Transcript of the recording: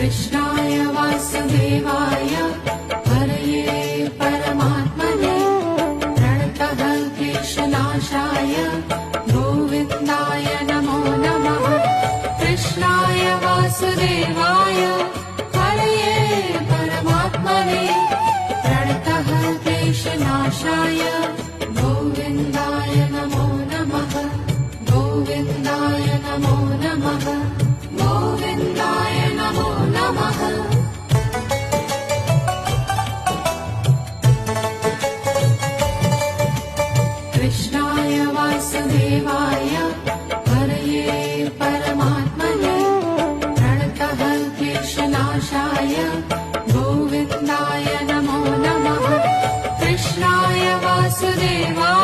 कृष्णाय वासुदेवाय हरये परमात्मने प्रणतः क्लेशनाशाय गोविन्दाय नमो नमः। कृष्णाय वासुदेवाय हरये परमात्मने प्रणतः क्लेशनाशाय गोविन्दाय नमो नमः। गोविन्दाय नमो नमः। गोविन्दाय नमो नमः। कृष्णाय वासुदेवाय हरये परमात्मने प्रणतः क्लेशनाशाय गोविन्दाय नमो नमः। कृष्णाय वासुदेवाय